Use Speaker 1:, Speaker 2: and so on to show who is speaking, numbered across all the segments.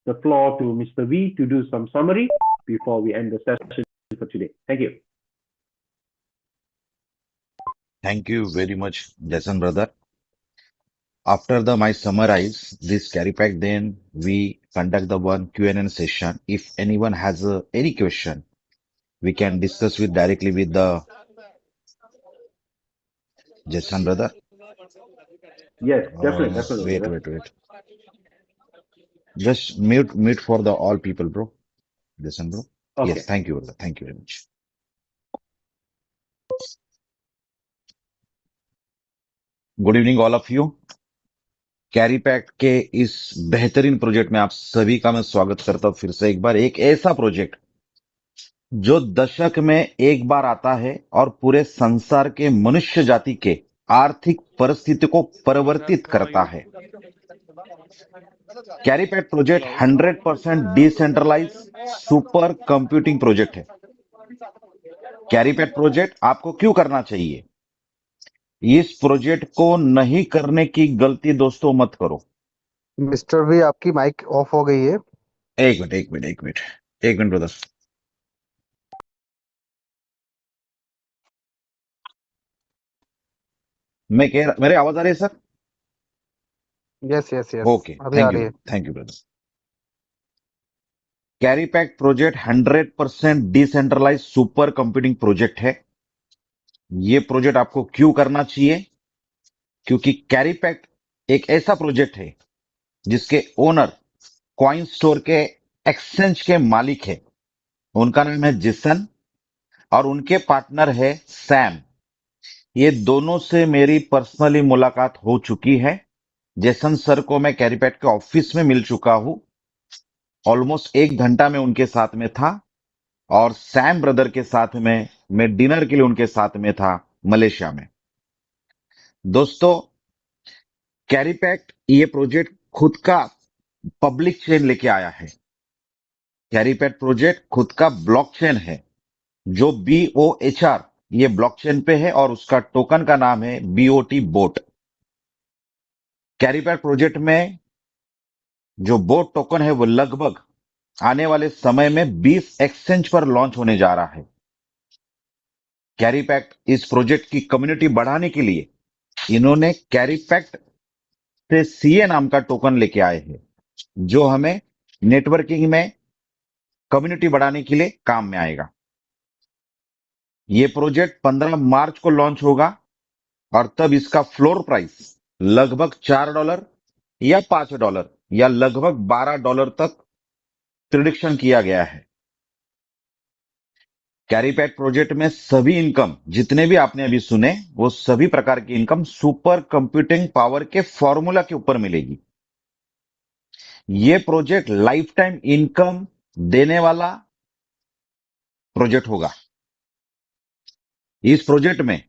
Speaker 1: the floor to Mr. V to do some summary before we end the session for today. Thank you.
Speaker 2: Thank you very much, Jason brother. After the my summarize this carry pack, then we conduct the one Q&A session. If anyone has any question, we can discuss with directly with the Jason brother.
Speaker 1: Yes, definitely,
Speaker 2: Wait,
Speaker 1: brother.
Speaker 2: wait, wait. Just mute for the all people, bro. Jason bro. Yes,
Speaker 1: Okay.
Speaker 2: thank you, brother. Thank you very much. Good evening all of you. Carry pack के इस बेहतरीन project में आप सभी का मैं स्वागत करता हूं फिर से एक बार। एक ऐसा प्रोजेक्ट जो दशक में एक बार आता है और पूरे संसार के मनुष्य जाति के आर्थिक परिस्थिति को परिवर्तित करता है। Carry Pack project 100% decentralise super computing project है। कैरी पैक प्रोजेक्ट आपको क्यों करना चाहिए? इस प्रोजेक्ट को नहीं करने की गलती दोस्तों मत करो।
Speaker 3: मिस्टर वी, आपकी माइक ऑफ हो गई है।
Speaker 2: एक मिनट एक मिनट एक मिनट एक मिनट ब्रदर। मैं कह रहा, मेरे आवाज आ रही है sir?
Speaker 3: Yes yes yes,
Speaker 2: okay,
Speaker 3: अभी आ
Speaker 2: थैंक
Speaker 3: रही
Speaker 2: यू
Speaker 3: है।
Speaker 2: Thank you brother. Carry Pack project 100% decentralise super computing project है। ये प्रोजेक्ट आपको क्यों करना चाहिए? क्योंकि कैरी पैक एक ऐसा प्रोजेक्ट है जिसके ओनर कॉइन स्टोर के एक्सचेंज के मालिक है। उनका नाम है जेसन और उनके पार्टनर है सैम। ये दोनों से मेरी पर्सनली मुलाकात हो चुकी है। जेसन सर को मैं कैरी पैक के ऑफिस में मिल चुका हूं। ऑलमोस्ट 1 घंटा में उनके साथ में था और सैम ब्रदर के साथ में मैं डिनर के लिए उनके साथ में था मलेशिया में। दोस्तों, कैरी पैक ये प्रोजेक्ट खुद का पब्लिक चेन लेके आया है। कैरी पैक प्रोजेक्ट खुद का ब्लॉकचेन है जो BOHR ये ब्लॉकचेन पे है और उसका टोकन का नाम है BOT boat. Carry Pack project में जो बोट टोकन है वो लगभग आने वाले समय में 20 एक्सचेंज पर लॉन्च होने जा रहा है। कैरी पैक्ट इस प्रोजेक्ट की कम्युनिटी बढ़ाने के लिए इन्होंने कैरी पैक्ट से CA नाम का टोकन लेके आए हैं जो हमें नेटवर्किंग में कम्युनिटी बढ़ाने के लिए काम में आएगा। ये प्रोजेक्ट 15 मार्च को लॉन्च होगा और तब इसका फ्लोर प्राइस लगभग $4 या $5 या लगभग $12 तक प्रिडिक्शन किया गया है। कैरी पैक प्रोजेक्ट में सभी इनकम जितने भी आपने अभी सुने वो सभी प्रकार की इनकम सुपर कंप्यूटिंग पावर के फॉर्मूला के ऊपर मिलेगी। ये प्रोजेक्ट लाइफ टाइम इनकम देने वाला प्रोजेक्ट होगा। इस प्रोजेक्ट में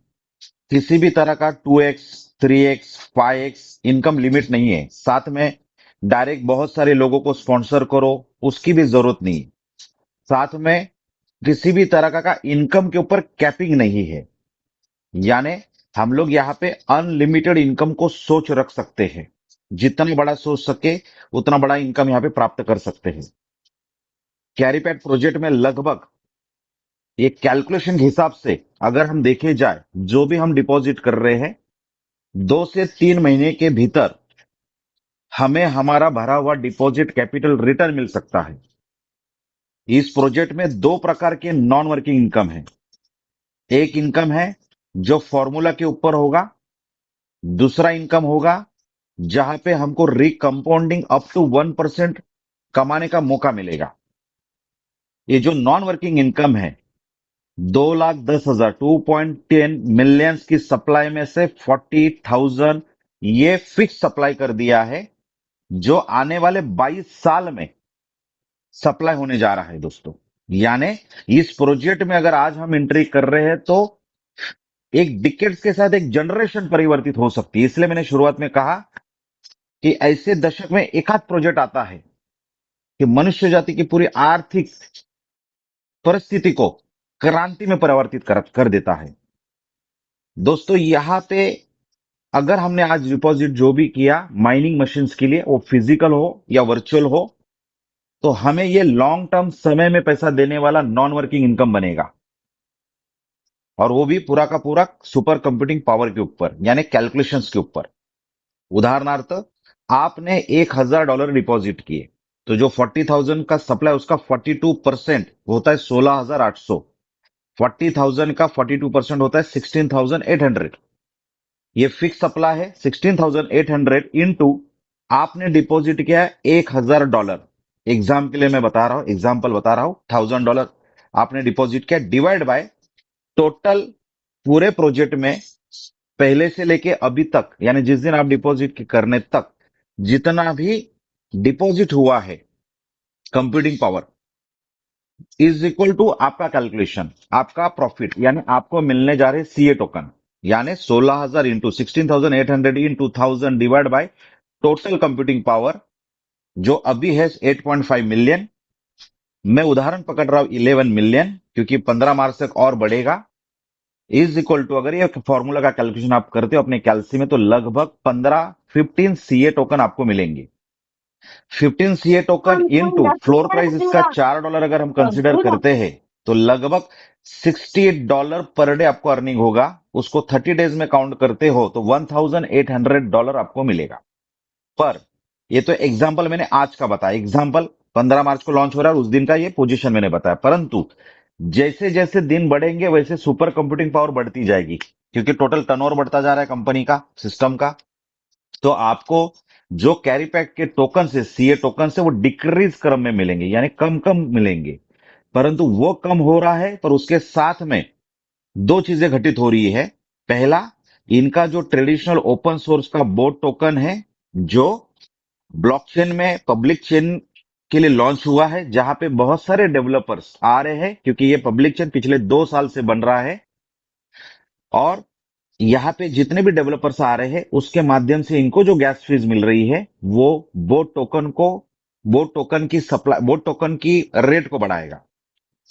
Speaker 2: किसी भी तरह का 2x 3x 5x income limit नहीं है। साथ में डायरेक्ट बहुत सारे लोगों को स्पॉन्सर करो उसकी भी जरूरत नहीं। साथ में किसी भी तरह का इनकम के ऊपर कैपिंग नहीं है। यानी हम लोग यहाँ पे अनलिमिटेड इनकम को सोच रख सकते हैं। जितना बड़ा सोच सके उतना बड़ा इनकम यहाँ पे प्राप्त कर सकते हैं। कैरी पैक प्रोजेक्ट में लगभग एक कैलकुलेशन के हिसाब से अगर हम देखे जाए जो भी हम डिपॉजिट कर रहे हैं 2 से 3 महीने के भीतर हमें हमारा भरा हुआ डिपॉजिट कैपिटल रिटर्न मिल सकता है। इस प्रोजेक्ट में 2 प्रकार के नॉन वर्किंग इनकम है। एक इनकम है जो फॉर्मूला के ऊपर होगा, दूसरा इनकम होगा जहां पे हमको रिकंपाउंडिंग अप टू 1% कमाने का मौका मिलेगा। ये जो नॉन वर्किंग इनकम है 2,10,000 2.10 मिलियंस की सप्लाई में से 40,000 ये फिक्स सप्लाई कर दिया है जो आने वाले 22 साल में सप्लाई होने जा रहा है दोस्तों। यानी इस प्रोजेक्ट में अगर आज हम एंट्री कर रहे हैं तो एक डिकेड्स के साथ एक जनरेशन परिवर्तित हो सकती है। इसलिए मैंने शुरुआत में कहा कि ऐसे दशक में एक आध प्रोजेक्ट आता है कि मनुष्य जाति की पूरी आर्थिक परिस्थिति को क्रांति में परिवर्तित कर देता है। दोस्तों यहां पे अगर हमने आज डिपॉजिट जो भी किया माइनिंग मशीन्स के लिए वो फिजिकल हो या वर्चुअल हो तो हमें ये लॉन्ग टर्म समय में पैसा देने वाला नॉन वर्किंग इनकम बनेगा, और वो भी पूरा का पूरा सुपर कंप्यूटिंग पावर के ऊपर, यानी कैलकुलेशंस के ऊपर। उदाहरणार्थ, आपने $1,000 डिपॉजिट किए, तो जो 40,000 का सप्लाई, उसका 42% होता है 16,800। 40,000 का 42% होता है 16,800। ये फिक्स सप्लाई है। 16,800 इंटू आपने डिपॉजिट किया है $1,000। एग्जाम के लिए मैं बता रहा हूं, एग्जाम्पल बता रहा हूं, $1,000 आपने डिपॉजिट किया, डिवाइड बाय टोटल पूरे प्रोजेक्ट में पहले से लेके अभी तक, यानी जिस दिन आप डिपॉजिट करने तक जितना भी डिपॉजिट हुआ है, computing power is equal to आपका कैलकुलेशन, आपका प्रॉफिट, यानी आपको मिलने जा रहे सीए टोकन, यानी 16,000 into 16,800 into 1000 divide by total computing power, जो अभी है 8.5 मिलियन। मैं उदाहरण पकड़ रहा हूं 11 मिलियन, क्योंकि 15 मार्च तक और बढ़ेगा। इज इक्वल टू, अगर ये फॉर्मूला का कैलकुलेशन आप करते हो अपने कैलसी में, तो लगभग 15 सीए टोकन आपको मिलेंगे। 15 CA token into floor price इसका $4 अगर हम कंसिडर करते हैं, तो लगभग $68 पर डे आपको अर्निंग होगा। उसको 30 डेज में काउंट करते हो तो $1,800 आपको मिलेगा पर। ये तो एग्जाम्पल मैंने आज का बताया, एग्जाम्पल 15 मार्च को लॉन्च हो रहा है, उस दिन का ये पोजीशन मैंने बताया। परंतु जैसे जैसे दिन बढ़ेंगे वैसे सुपर कंप्यूटिंग पावर बढ़ती जाएगी, क्योंकि टोटल टर्नओवर बढ़ता जा रहा है कंपनी का, सिस्टम का। तो आपको जो कैरी पैक के टोकन से, सीए टोकन से, वो डिक्रीज क्रम में मिलेंगे, यानी कम कम मिलेंगे। परंतु वो कम हो रहा है, पर उसके साथ में दो चीजें घटित हो रही है। पहला, इनका जो ट्रेडिशनल ओपन सोर्स का बोट टोकन है, जो ब्लॉकचेन में पब्लिक चेन के लिए लॉन्च हुआ है, जहां पे बहुत सारे डेवलपर्स आ रहे हैं, क्योंकि ये पब्लिक चेन पिछले 2 साल से बन रहा है। और यहाँ पे जितने भी डेवलपर्स आ रहे हैं, उसके माध्यम से इनको जो गैस फीस मिल रही है, वो बोट टोकन की सप्लाई, बोट टोकन की रेट को बढ़ाएगा।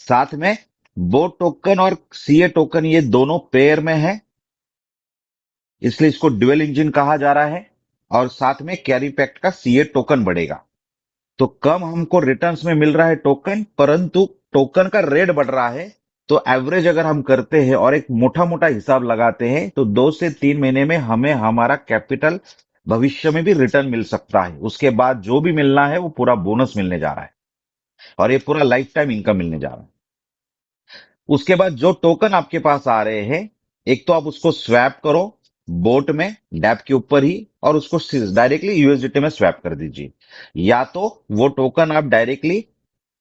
Speaker 2: साथ में बोट टोकन और सीए टोकन ये दोनों पेयर में है, इसलिए इसको ड्यूअल इंजन कहा जा रहा है। और साथ में कैरी पैक्ट का सीए टोकन बढ़ेगा, तो कम हमको रिटर्न्स में मिल रहा है टोकन, परंतु टोकन का रेट बढ़ रहा है। तो एवरेज अगर हम करते हैं और एक मोटा मोटा हिसाब लगाते हैं, तो 2 से 3 महीने में हमें हमारा कैपिटल भविष्य में भी रिटर्न मिल सकता है। उसके बाद जो भी मिलना है वो पूरा बोनस मिलने जा रहा है, और ये पूरा लाइफ टाइम इनकम मिलने जा रहा है। उसके बाद जो टोकन आपके पास आ रहे हैं, एक तो आप उसको स्वैप करो बोट में, डैप के ऊपर ही, और उसको डायरेक्टली यूएसडीटी में स्वैप कर दीजिए। या तो वो टोकन आप डायरेक्टली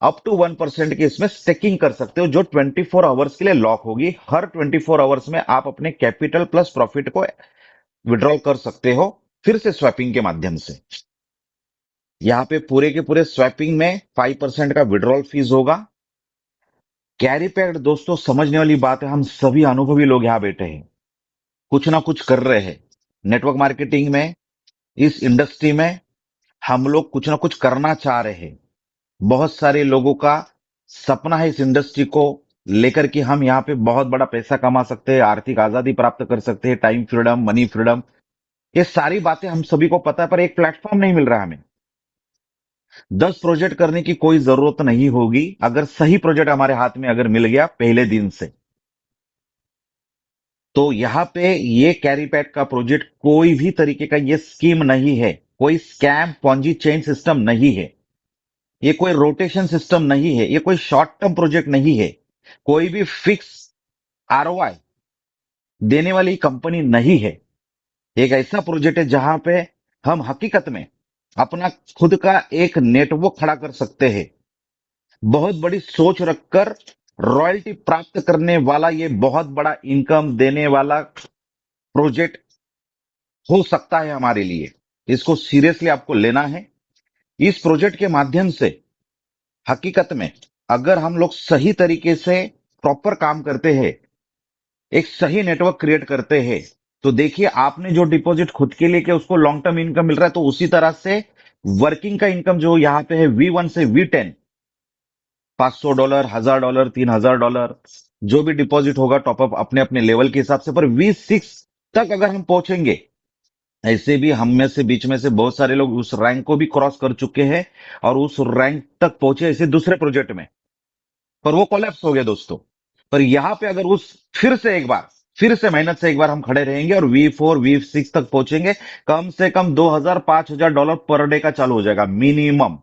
Speaker 2: अप टू 1% की इसमें स्टेकिंग कर सकते हो, जो 24 आवर्स के लिए लॉक होगी। हर 24 आवर्स में आप अपने कैपिटल प्लस प्रॉफिट को विड्रॉल कर सकते हो, फिर से स्वैपिंग के माध्यम से। यहाँ पे पूरे के पूरे स्वैपिंग में 5% का विड्रॉल फीस होगा। कैरी पैक्ड दोस्तों, समझने वाली बात है, हम सभी अनुभवी लोग यहाँ बैठे हैं, कुछ ना कुछ कर रहे हैं। नेटवर्क मार्केटिंग में, इस इंडस्ट्री में हम लोग कुछ ना कुछ करना चाह रहे हैं। बहुत सारे लोगों का सपना है इस इंडस्ट्री को लेकर कि हम यहाँ पे बहुत बड़ा पैसा कमा सकते हैं, आर्थिक आजादी प्राप्त कर सकते हैं, टाइम फ्रीडम, मनी फ्रीडम, ये सारी बातें हम सभी को पता है, पर एक प्लेटफॉर्म नहीं मिल रहा हमें। 10 प्रोजेक्ट करने की कोई जरूरत नहीं होगी, अगर सही प्रोजेक्ट हमारे हाथ में अगर मिल गया पहले दिन से। तो यहाँ पे ये कैरी पैक का प्रोजेक्ट कोई भी तरीके का ये स्कीम नहीं है, कोई स्कैम पॉन्जी चेन सिस्टम नहीं है, ये कोई रोटेशन सिस्टम नहीं है, ये कोई शॉर्ट टर्म प्रोजेक्ट नहीं है, कोई भी फिक्स आरओआई देने वाली कंपनी नहीं है। एक ऐसा प्रोजेक्ट है जहां पे हम हकीकत में अपना खुद का एक नेटवर्क खड़ा कर सकते हैं। बहुत बड़ी सोच रखकर रॉयल्टी प्राप्त करने वाला ये बहुत बड़ा इनकम देने वाला प्रोजेक्ट हो सकता है हमारे लिए। इसको सीरियसली आपको लेना है। इस प्रोजेक्ट के माध्यम से हकीकत में अगर हम लोग सही तरीके से प्रॉपर काम करते हैं, एक सही नेटवर्क क्रिएट करते हैं, तो देखिए आपने जो डिपॉजिट खुद के लिए किया उसको लॉन्ग टर्म इनकम मिल रहा है, तो उसी तरह से वर्किंग का इनकम जो यहाँ पे है V1 से V10, $500, $1,000, $3,000, जो भी डिपॉजिट होगा टॉपअप अपने अपने लेवल के हिसाब से, पर V6 तक अगर हम पहुंचेंगे, ऐसे भी हम में से बीच में से बहुत सारे लोग उस रैंक को भी क्रॉस कर चुके हैं और उस रैंक तक पहुंचे ऐसे दूसरे प्रोजेक्ट में, पर वो कोलैप्स हो गया दोस्तों। पर यहां पे अगर उस फिर से मेहनत से एक बार हम खड़े रहेंगे और V4 V6 तक पहुंचेंगे, कम से कम 2000 $5000 पर डे का चालू हो जाएगा मिनिमम।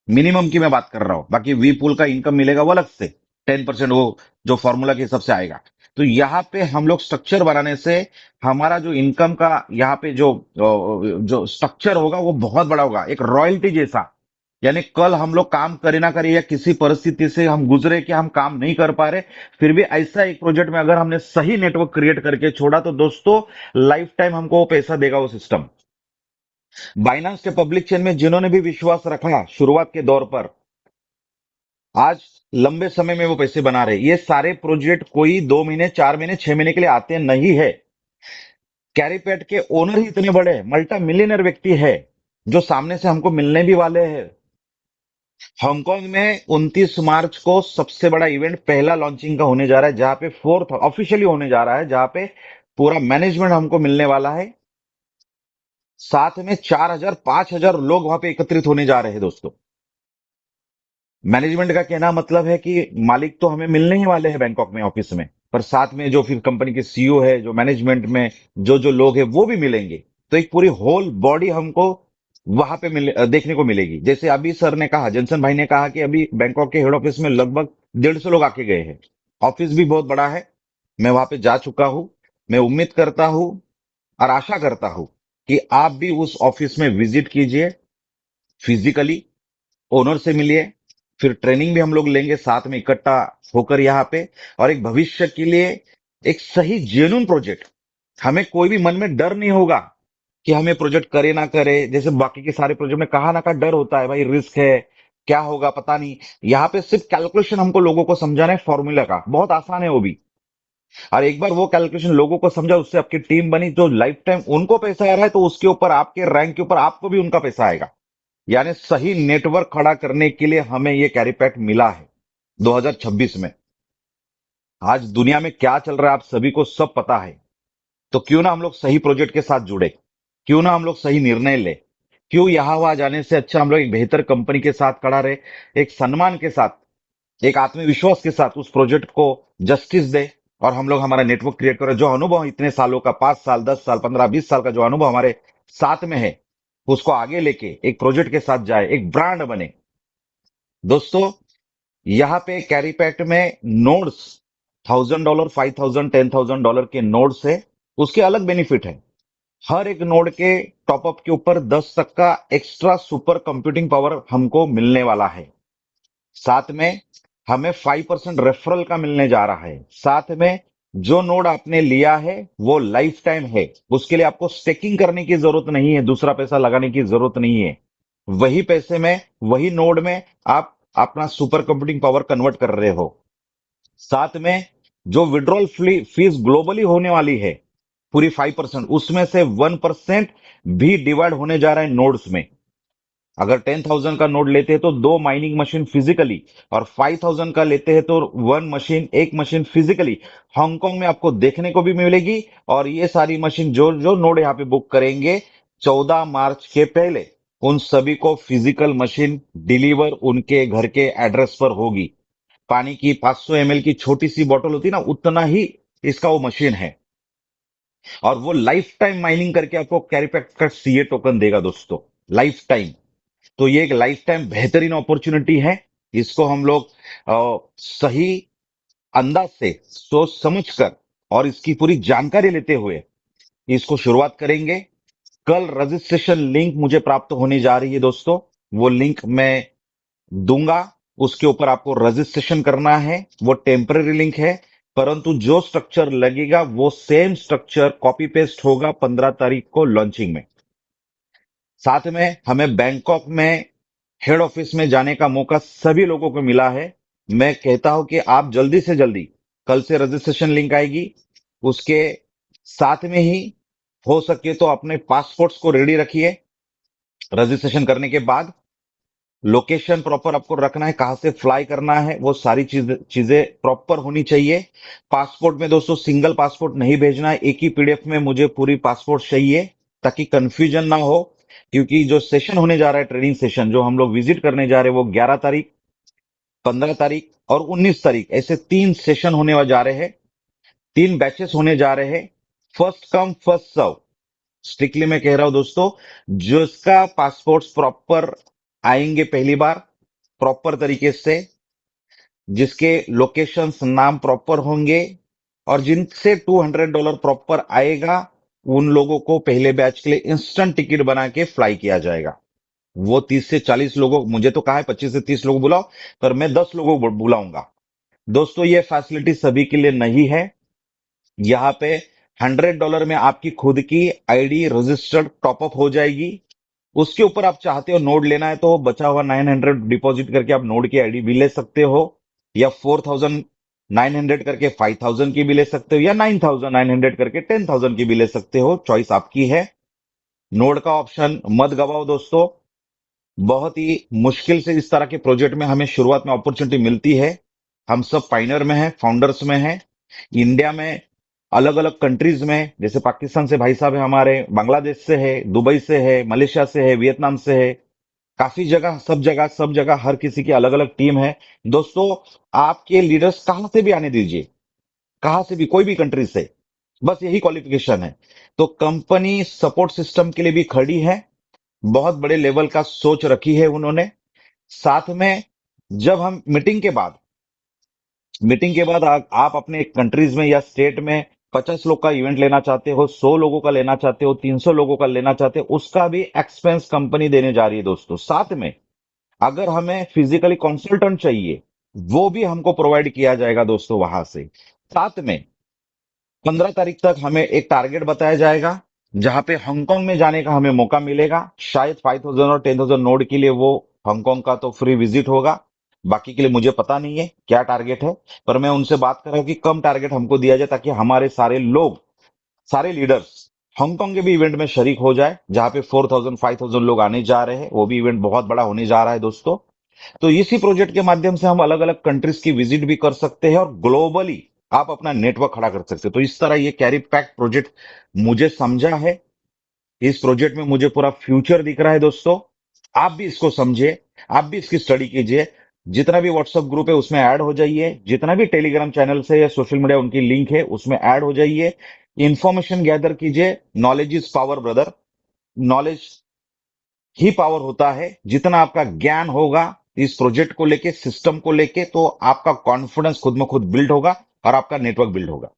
Speaker 2: मिनिमम की मैं बात कर रहा हूं, बाकी वी पूल का इनकम मिलेगा वो अलग से 10%, वो जो फॉर्मूला के हिसाब से आएगा। तो यहाँ पे हम लोग स्ट्रक्चर बनाने से हमारा जो इनकम का यहाँ पे जो स्ट्रक्चर होगा वो बहुत बड़ा होगा, एक रॉयल्टी जैसा। यानी कल हम लोग काम करे ना करे या किसी परिस्थिति से हम गुजरे कि हम काम नहीं कर पा रहे, फिर भी ऐसा एक प्रोजेक्ट में अगर हमने सही नेटवर्क क्रिएट करके छोड़ा तो दोस्तों लाइफ टाइम हमको वो पैसा देगा वो सिस्टम। बाइनांस के पब्लिक चेन में जिन्होंने भी विश्वास रखा शुरुआत के दौर पर, आज लंबे समय में वो पैसे बना रहे। ये सारे प्रोजेक्ट कोई 2 महीने 4 महीने 6 महीने के लिए आते नहीं है। कैरीपेट के ओनर ही इतने बड़े मल्टी मिलियनर व्यक्ति है जो सामने से हमको मिलने भी वाले हैं। हांगकांग में 29 मार्च को सबसे बड़ा इवेंट पहला लॉन्चिंग का होने जा रहा है, जहां पे फोर्थ ऑफिशियली होने जा रहा है, जहां पे पूरा मैनेजमेंट हमको मिलने वाला है। साथ में 4000 5000 लोग वहां पे एकत्रित होने जा रहे हैं दोस्तों। मैनेजमेंट का कहना मतलब है कि मालिक तो हमें मिलने ही वाले हैं बैंकॉक में ऑफिस में, पर साथ में जो फिर कंपनी के सीईओ है, जो मैनेजमेंट में जो जो लोग हैं वो भी मिलेंगे। तो एक पूरी होल बॉडी हमको वहां पे देखने को मिलेगी। जैसे अभी सर ने कहा, जनसन भाई ने कहा कि अभी बैंकॉक के हेड ऑफिस में लगभग 150 लोग आके गए हैं। ऑफिस भी बहुत बड़ा है, मैं वहां पे जा चुका हूं। मैं उम्मीद करता हूं और आशा करता हूं कि आप भी उस ऑफिस में विजिट कीजिए, फिजिकली ओनर से मिलिए, फिर ट्रेनिंग भी हम लोग लेंगे साथ में इकट्ठा होकर यहाँ पे। और एक भविष्य के लिए एक सही जेन्युइन प्रोजेक्ट, हमें कोई भी मन में डर नहीं होगा कि हमें प्रोजेक्ट करे ना करे। जैसे बाकी के सारे प्रोजेक्ट में कहा ना का डर होता है, भाई रिस्क है, क्या होगा पता नहीं। यहाँ पे सिर्फ कैलकुलेशन हमको लोगों को समझाना है, फॉर्मूला का बहुत आसान है वो भी। और एक बार वो कैलकुलेशन लोगों को समझा, उससे आपकी टीम बनी, जो लाइफ टाइम उनको पैसा आ रहा है तो उसके ऊपर आपके रैंक के ऊपर आपको भी उनका पैसा आएगा। यानी सही नेटवर्क खड़ा करने के लिए हमें ये कैरीपैक मिला है 2026 में। आज दुनिया में क्या चल रहा है आप सभी को सब पता है। तो क्यों ना हम लोग सही प्रोजेक्ट के साथ जुड़े, क्यों ना हम लोग सही निर्णय ले, क्यों यहाँ वहां जाने से अच्छा हम लोग एक बेहतर कंपनी के साथ खड़ा रहे, एक सम्मान के साथ, एक आत्मविश्वास के साथ उस प्रोजेक्ट को जस्टिस दे और हम लोग हमारा नेटवर्क क्रिएट करें। जो अनुभव इतने सालों का, 5 साल 10 साल 15 20 साल का जो अनुभव हमारे साथ में है, उसको आगे लेके एक प्रोजेक्ट के साथ जाए, एक ब्रांड बने। दोस्तों यहाँ पे कैरीपैक्ट में नोड्स $1000 5000 $10,000 के नोड्स है, उसके अलग बेनिफिट है। हर एक नोड के टॉपअप के ऊपर 10 तक का एक्स्ट्रा सुपर कंप्यूटिंग पावर हमको मिलने वाला है। साथ में हमें 5% रेफरल का मिलने जा रहा है। साथ में जो नोड आपने लिया है वो लाइफ टाइम है, उसके लिए आपको स्टेकिंग करने की जरूरत नहीं है, दूसरा पैसा लगाने की जरूरत नहीं है। वही पैसे में, वही नोड में आप अपना सुपर कंप्यूटिंग पावर कन्वर्ट कर रहे हो। साथ में जो विड्रॉल फीस ग्लोबली होने वाली है पूरी 5%, उसमें से 1% भी डिवाइड होने जा रहा है नोड्स में। अगर 10,000 का नोड लेते हैं तो 2 माइनिंग मशीन फिजिकली, और 5,000 का लेते हैं तो एक मशीन फिजिकली हांगकांग में आपको देखने को भी मिलेगी। और ये सारी मशीन जो जो नोड यहाँ पे बुक करेंगे 14 मार्च के पहले, उन सभी को फिजिकल मशीन डिलीवर उनके घर के एड्रेस पर होगी। पानी की 500 ml की छोटी सी बोतल होती है ना, उतना ही इसका वो मशीन है। और वो लाइफ टाइम माइनिंग करके आपको कैरीपैक्ट का सीए टोकन देगा दोस्तों, लाइफ टाइम। तो ये एक लाइफ टाइम बेहतरीन अपॉर्चुनिटी है। इसको हम लोग सही अंदाज से सोच समझ कर और इसकी पूरी जानकारी लेते हुए इसको शुरुआत करेंगे। कल रजिस्ट्रेशन लिंक मुझे प्राप्त होने जा रही है दोस्तों, वो लिंक मैं दूंगा। उसके ऊपर आपको रजिस्ट्रेशन करना है, वो टेम्पररी लिंक है, परंतु जो स्ट्रक्चर लगेगा वो सेम स्ट्रक्चर कॉपी पेस्ट होगा 15 तारीख को लॉन्चिंग में। साथ में हमें बैंकॉक में हेड ऑफिस में जाने का मौका सभी लोगों को मिला है। मैं कहता हूं कि आप जल्दी से जल्दी, कल से रजिस्ट्रेशन लिंक आएगी, उसके साथ में ही हो सके तो अपने पासपोर्ट्स को रेडी रखिए। रजिस्ट्रेशन करने के बाद लोकेशन प्रॉपर आपको रखना है, कहां से फ्लाई करना है, वो सारी चीजें प्रॉपर होनी चाहिए। पासपोर्ट में दोस्तों सिंगल पासपोर्ट नहीं भेजना है, एक ही पीडीएफ में मुझे पूरी पासपोर्ट चाहिए। ताकि कंफ्यूजन ना हो, क्योंकि जो सेशन होने जा रहा है, ट्रेनिंग सेशन जो हम लोग विजिट करने जा रहे हैं, वो 11 तारीख, 15 तारीख और 19 तारीख, ऐसे 3 सेशन होने जा रहे हैं, 3 बैचेस होने जा रहे हैं। First come first serve, strictly मैं कह रहा हूं दोस्तों, जिसका पासपोर्ट्स प्रॉपर आएंगे पहली बार प्रॉपर तरीके से, जिसके लोकेशंस नाम प्रॉपर होंगे और जिनसे $200 प्रॉपर आएगा, उन लोगों को पहले बैच के लिए इंस्टेंट टिकट बना के फ्लाई किया जाएगा। वो 30 से 40 लोगों, मुझे तो कहा है 25 से 30 लोग बुलाओ, पर मैं 10 लोगों को बुलाऊंगा। दोस्तों ये फैसिलिटी सभी के लिए नहीं है। यहाँ पे $100 में आपकी खुद की आईडी रजिस्टर्ड टॉपअप हो जाएगी। उसके ऊपर आप चाहते हो नोड लेना है तो बचा हुआ 900 डिपॉजिट करके आप नोड की आईडी भी ले सकते हो, या 4900 करके 5000 की भी ले सकते हो, या 9900 करके 10000 की भी ले सकते हो। चॉइस आपकी है। नोड का ऑप्शन मत गवाओ दोस्तों। बहुत ही मुश्किल से इस तरह के प्रोजेक्ट में हमें शुरुआत में अपॉर्चुनिटी मिलती है। हम सब पाइनर में हैं, फाउंडर्स में हैं। इंडिया में अलग अलग कंट्रीज में, जैसे पाकिस्तान से भाई साहब है हमारे, बांग्लादेश से है, दुबई से है, मलेशिया से है, वियतनाम से है, काफी जगह, सब जगह हर किसी की अलग अलग टीम है। दोस्तों आपके लीडर्स कहां से भी आने दीजिए, कहां से भी, कोई भी कंट्री से, बस यही क्वालिफिकेशन है। तो कंपनी सपोर्ट सिस्टम के लिए भी खड़ी है, बहुत बड़े लेवल का सोच रखी है उन्होंने। साथ में जब हम मीटिंग के बाद आप अपने कंट्रीज में या स्टेट में 50 लोग का इवेंट लेना चाहते हो, 100 लोगों का लेना चाहते हो, 300 लोगों का लेना चाहते हो, उसका भी एक्सपेंस कंपनी देने जा रही है दोस्तों। साथ में अगर हमें फिजिकली कंसल्टेंट चाहिए, वो भी हमको प्रोवाइड किया जाएगा दोस्तों वहां से। साथ में 15 तारीख तक हमें एक टारगेट बताया जाएगा, जहां पे हांगकांग में जाने का हमें मौका मिलेगा। शायद 5000 और 10000 नोड के लिए वो हांगकांग का तो फ्री विजिट होगा, बाकी के लिए मुझे पता नहीं है क्या टारगेट है, पर मैं उनसे बात कर रहा हूं कि कम टारगेट हमको दिया जाए, ताकि हमारे सारे लोग, सारे लीडर्स हांगकांग के भी इवेंट में शरीक हो जाए, जहां पे 4000 5000 लोग आने जा रहे हैं। वो भी इवेंट बहुत बड़ा होने जा रहा है दोस्तों। तो इसी प्रोजेक्ट के माध्यम से हम अलग अलग कंट्रीज की विजिट भी कर सकते हैं और ग्लोबली आप अपना नेटवर्क खड़ा कर सकते हैं। तो इस तरह ये कैरी पैक प्रोजेक्ट मुझे समझा है। इस प्रोजेक्ट में मुझे पूरा फ्यूचर दिख रहा है दोस्तों। आप भी इसको समझिए, आप भी इसकी स्टडी कीजिए। जितना भी व्हाट्सएप ग्रुप है उसमें ऐड हो जाइए, जितना भी टेलीग्राम चैनल से या सोशल मीडिया उनकी लिंक है उसमें ऐड हो जाइए। इंफॉर्मेशन गैदर कीजिए। Knowledge is power brother. Knowledge he power होता है। जितना आपका ज्ञान होगा इस प्रोजेक्ट को लेके, सिस्टम को लेके, तो आपका कॉन्फिडेंस खुद में खुद बिल्ड होगा और आपका नेटवर्क बिल्ड होगा।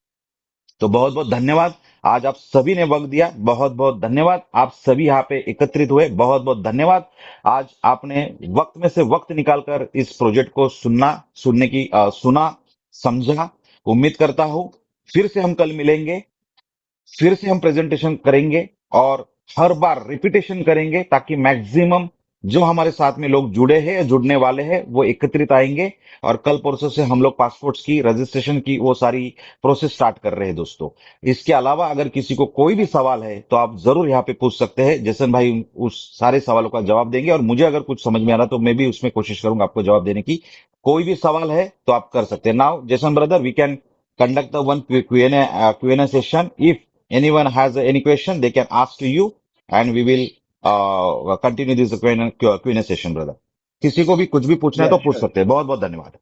Speaker 2: तो बहुत बहुत धन्यवाद। आज आप सभी ने वक्त दिया, बहुत बहुत धन्यवाद। आप सभी यहाँ पे एकत्रित हुए, बहुत बहुत धन्यवाद। आज आपने वक्त में से वक्त निकालकर इस प्रोजेक्ट को सुना, समझा। उम्मीद करता हूं फिर से हम कल मिलेंगे, फिर से हम प्रेजेंटेशन करेंगे और हर बार रिपीटेशन करेंगे, ताकि मैक्सिमम जो हमारे साथ में लोग जुड़े हैं या जुड़ने वाले हैं वो एकत्रित आएंगे। और कल परसों से हम लोग पासपोर्ट्स की रजिस्ट्रेशन की वो सारी प्रोसेस स्टार्ट कर रहे हैं दोस्तों। इसके अलावा अगर किसी को कोई भी सवाल है तो आप जरूर यहाँ पे पूछ सकते हैं। जैसन भाई उस सारे सवालों का जवाब देंगे, और मुझे अगर कुछ समझ में आ रहा तो मैं भी उसमें कोशिश करूंगा आपको जवाब देने की। कोई भी सवाल है तो आप कर सकते हैं। Now Jason brother, we can conduct the one Q&A session. If anyone has any question, they can ask to you, and we will continue this Q&A session, brother. किसी को भी कुछ भी पूछना है
Speaker 1: Yeah,
Speaker 2: तो पूछ
Speaker 1: sure.
Speaker 2: सकते हैं। बहुत बहुत धन्यवाद।